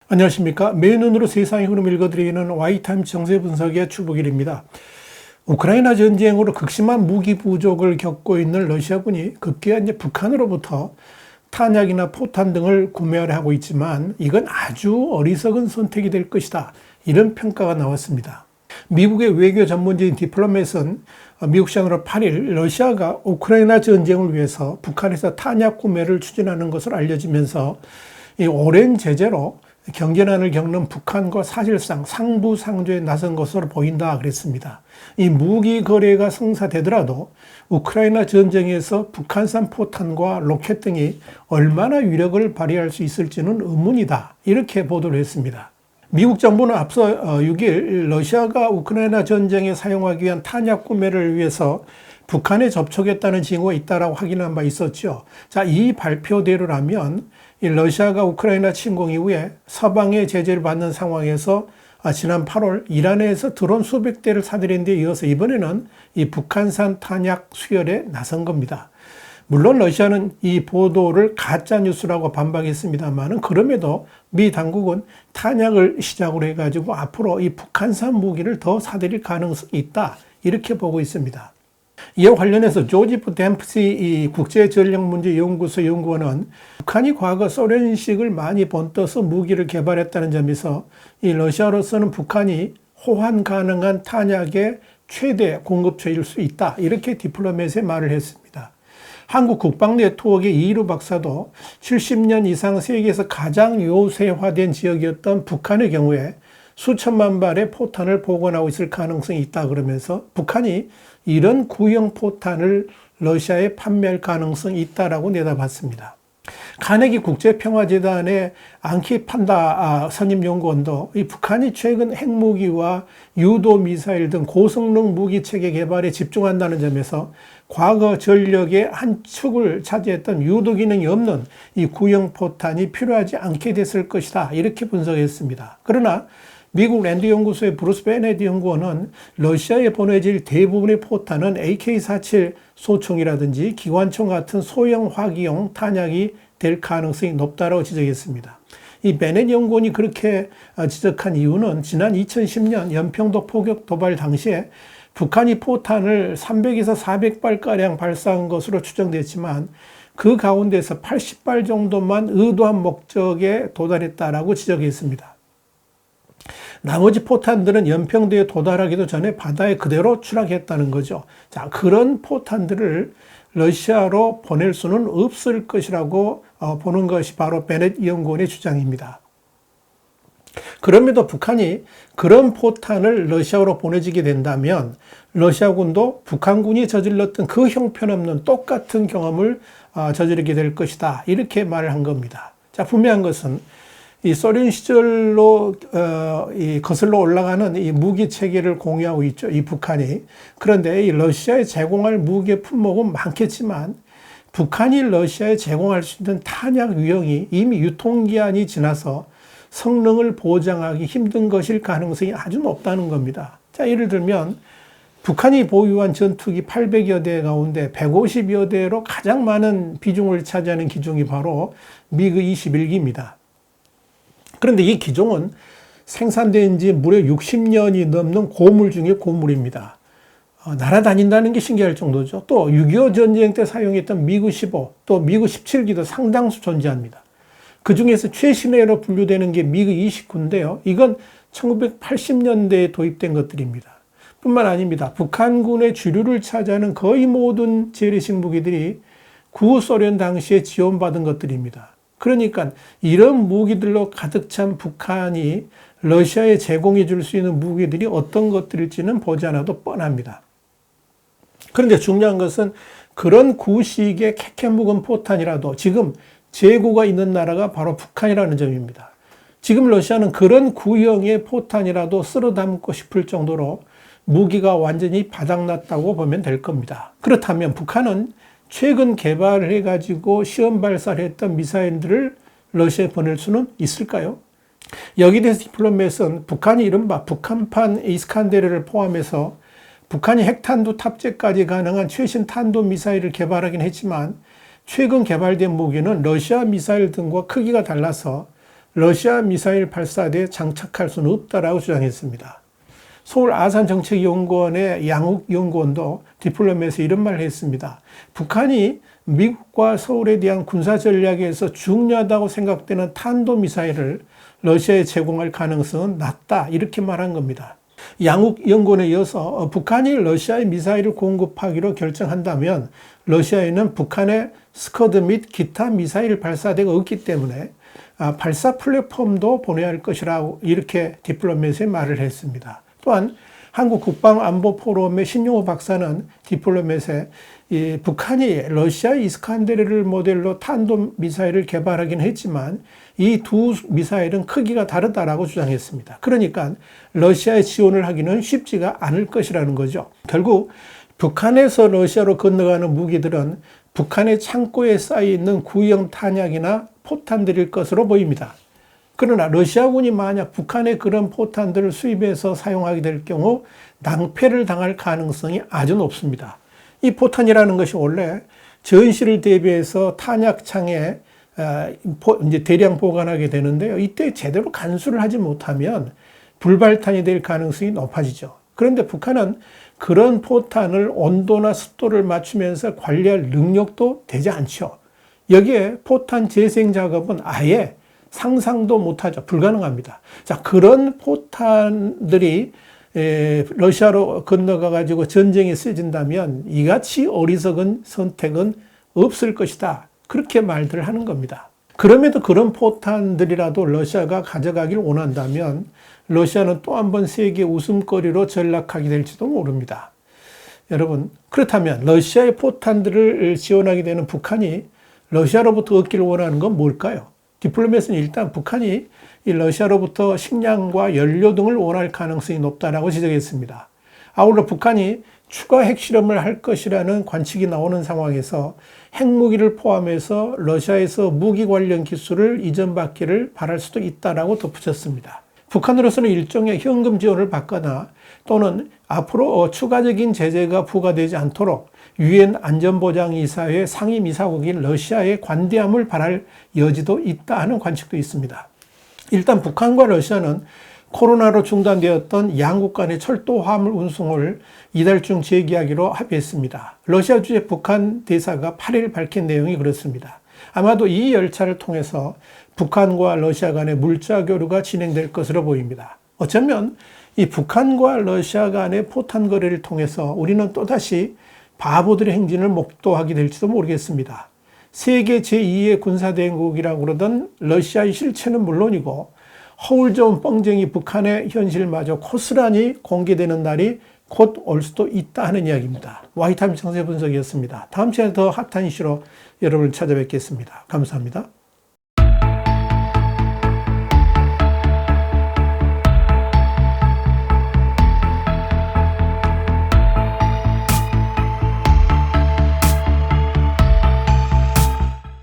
안녕하십니까. 매일 눈으로 세상의 흐름 읽어드리는 Y타임즈 정세분석의 추복일입니다. 우크라이나 전쟁으로 극심한 무기 부족을 겪고 있는 러시아군이 급기야 이제 북한으로부터 탄약이나 포탄 등을 구매를 하고 있지만 이건 아주 어리석은 선택이 될 것이다. 이런 평가가 나왔습니다. 미국의 외교 전문지인 디플로맷은 미국 시간으로 8일 러시아가 우크라이나 전쟁을 위해서 북한에서 탄약 구매를 추진하는 것을 알려지면서 이 오랜 제재로 경제난을 겪는 북한과 사실상 상부상조에 나선 것으로 보인다 그랬습니다. 이 무기 거래가 성사되더라도 우크라이나 전쟁에서 북한산 포탄과 로켓 등이 얼마나 위력을 발휘할 수 있을지는 의문이다. 이렇게 보도를 했습니다. 미국 정부는 앞서 6일 러시아가 우크라이나 전쟁에 사용하기 위한 탄약 구매를 위해서 북한에 접촉했다는 징후가 있다라고 확인한 바 있었죠. 자, 이 발표대로라면 이 러시아가 우크라이나 침공 이후에 서방의 제재를 받는 상황에서 지난 8월 이란에서 드론 수백 대를 사들인 데 이어서 이번에는 이 북한산 탄약 수혈에 나선 겁니다. 물론 러시아는 이 보도를 가짜뉴스라고 반박했습니다만 그럼에도 미 당국은 탄약을 시작으로 해가지고 앞으로 이 북한산 무기를 더 사들일 가능성이 있다. 이렇게 보고 있습니다. 이와 관련해서 조지프 댐프시 국제전력문제연구소 연구원은 북한이 과거 소련식을 많이 본떠서 무기를 개발했다는 점에서 이 러시아로서는 북한이 호환 가능한 탄약의 최대 공급처일 수 있다. 이렇게 디플로맷에 말을 했습니다. 한국 국방네트워크의 이희루 박사도 70년 이상 세계에서 가장 요새화된 지역이었던 북한의 경우에 수천만 발의 포탄을 보관하고 있을 가능성이 있다 그러면서 북한이 이런 구형 포탄을 러시아에 판매할 가능성이 있다라고 내다봤습니다. 카네기 국제평화재단의 앙키 판다 선임연구원도 이 북한이 최근 핵무기와 유도미사일 등 고성능 무기체계 개발에 집중한다는 점에서 과거 전력의 한 축을 차지했던 유도 기능이 없는 이 구형 포탄이 필요하지 않게 됐을 것이다. 이렇게 분석했습니다. 그러나 미국 랜드 연구소의 브루스 베네디 연구원은 러시아에 보내질 대부분의 포탄은 AK-47 소총이라든지 기관총 같은 소형 화기용 탄약이 될 가능성이 높다고 지적했습니다. 이 베네디 연구원이 그렇게 지적한 이유는 지난 2010년 연평도 포격 도발 당시에 북한이 포탄을 300에서 400발가량 발사한 것으로 추정됐지만 그 가운데서 80발 정도만 의도한 목적에 도달했다라고 지적했습니다. 나머지 포탄들은 연평도에 도달하기도 전에 바다에 그대로 추락했다는 거죠. 자, 그런 포탄들을 러시아로 보낼 수는 없을 것이라고 보는 것이 바로 베넷 연구원의 주장입니다. 그럼에도 북한이 그런 포탄을 러시아로 보내지게 된다면 러시아군도 북한군이 저질렀던 그 형편없는 똑같은 경험을 저지르게 될 것이다. 이렇게 말을 한 겁니다. 자, 분명한 것은 이 소련 시절로 거슬러 올라가는 이 무기 체계를 공유하고 있죠. 이 북한이. 그런데 이 러시아에 제공할 무기의 품목은 많겠지만 북한이 러시아에 제공할 수 있는 탄약 유형이 이미 유통기한이 지나서 성능을 보장하기 힘든 것일 가능성이 아주 높다는 겁니다. 자, 예를 들면 북한이 보유한 전투기 800여 대 가운데 150여 대로 가장 많은 비중을 차지하는 기종이 바로 미그 21기입니다. 그런데 이 기종은 생산된 지 무려 60년이 넘는 고물 중의 고물입니다. 날아다닌다는 게 신기할 정도죠. 또 6.25 전쟁 때 사용했던 미그 15, 또 미그 17기도 상당수 존재합니다. 그 중에서 최신鋭로 분류되는 게 미그 29인데요. 이건 1980년대에 도입된 것들입니다. 뿐만 아닙니다. 북한군의 주류를 차지하는 거의 모든 재래식 무기들이 구소련 당시에 지원받은 것들입니다. 그러니까 이런 무기들로 가득 찬 북한이 러시아에 제공해 줄 수 있는 무기들이 어떤 것들일지는 보지 않아도 뻔합니다. 그런데 중요한 것은 그런 구식의 캐캐 묵은 포탄이라도 지금 재고가 있는 나라가 바로 북한이라는 점입니다. 지금 러시아는 그런 구형의 포탄이라도 쓸어 담고 싶을 정도로 무기가 완전히 바닥났다고 보면 될 겁니다. 그렇다면 북한은 최근 개발을 해가지고 시험 발사를 했던 미사일들을 러시아에 보낼 수는 있을까요? 여기에 대해서 디플로맷은 북한이 이른바 북한판 이스칸데르를 포함해서 북한이 핵탄두 탑재까지 가능한 최신 탄도미사일을 개발하긴 했지만 최근 개발된 무기는 러시아 미사일 등과 크기가 달라서 러시아 미사일 발사대에 장착할 수는 없다라고 주장했습니다. 서울 아산정책연구원의 양욱 연구원도 디플로마에서 이런 말을 했습니다. 북한이 미국과 서울에 대한 군사 전략에서 중요하다고 생각되는 탄도미사일을 러시아에 제공할 가능성은 낮다, 이렇게 말한 겁니다. 양욱 연구원에 이어서 북한이 러시아에 미사일을 공급하기로 결정한다면 러시아에는 북한의 스커드 및 기타 미사일 발사대가 없기 때문에 발사 플랫폼도 보내야 할 것이라고 이렇게 디플로마에서 말을 했습니다. 또한 한국국방안보포럼의 신용호 박사는 디플로마에서 북한이 러시아 이스칸데르를 모델로 탄도미사일을 개발하긴 했지만 이 두 미사일은 크기가 다르다라고 주장했습니다. 그러니까 러시아에 지원을 하기는 쉽지가 않을 것이라는 거죠. 결국 북한에서 러시아로 건너가는 무기들은 북한의 창고에 쌓여있는 구형 탄약이나 포탄들일 것으로 보입니다. 그러나 러시아군이 만약 북한의 그런 포탄들을 수입해서 사용하게 될 경우 낭패를 당할 가능성이 아주 높습니다. 이 포탄이라는 것이 원래 전시를 대비해서 탄약창에 이제 대량 보관하게 되는데요. 이때 제대로 간수를 하지 못하면 불발탄이 될 가능성이 높아지죠. 그런데 북한은 그런 포탄을 온도나 습도를 맞추면서 관리할 능력도 되지 않죠. 여기에 포탄 재생 작업은 아예 상상도 못하죠. 불가능합니다. 자, 그런 포탄들이 러시아로 건너가 가지고 전쟁이 세진다면 이같이 어리석은 선택은 없을 것이다. 그렇게 말들을 하는 겁니다. 그럼에도 그런 포탄들이라도 러시아가 가져가길 원한다면 러시아는 또 한 번 세계 웃음거리로 전락하게 될지도 모릅니다. 여러분, 그렇다면 러시아의 포탄들을 지원하게 되는 북한이 러시아로부터 얻기를 원하는 건 뭘까요? 디플로마에서는 일단 북한이 이 러시아로부터 식량과 연료 등을 원할 가능성이 높다라고 지적했습니다. 아울러 북한이 추가 핵실험을 할 것이라는 관측이 나오는 상황에서 핵무기를 포함해서 러시아에서 무기 관련 기술을 이전받기를 바랄 수도 있다라고 덧붙였습니다. 북한으로서는 일종의 현금 지원을 받거나 또는 앞으로 추가적인 제재가 부과되지 않도록 유엔 안전보장이사회 상임이사국인 러시아의 관대함을 바랄 여지도 있다 하는 관측도 있습니다. 일단 북한과 러시아는 코로나로 중단되었던 양국 간의 철도 화물 운송을 이달 중 재개하기로 합의했습니다. 러시아 주재 북한 대사가 8일 밝힌 내용이 그렇습니다. 아마도 이 열차를 통해서 북한과 러시아 간의 물자 교류가 진행될 것으로 보입니다. 어쩌면 이 북한과 러시아 간의 포탄 거래를 통해서 우리는 또다시 바보들의 행진을 목도하게 될지도 모르겠습니다. 세계 제2의 군사대국이라고 그러던 러시아의 실체는 물론이고 허울 좋은 뻥쟁이 북한의 현실마저 고스란히 공개되는 날이 곧 올 수도 있다 하는 이야기입니다. 와이타임 정세 분석이었습니다. 다음 시간에 더 핫한 이슈로 여러분을 찾아뵙겠습니다. 감사합니다.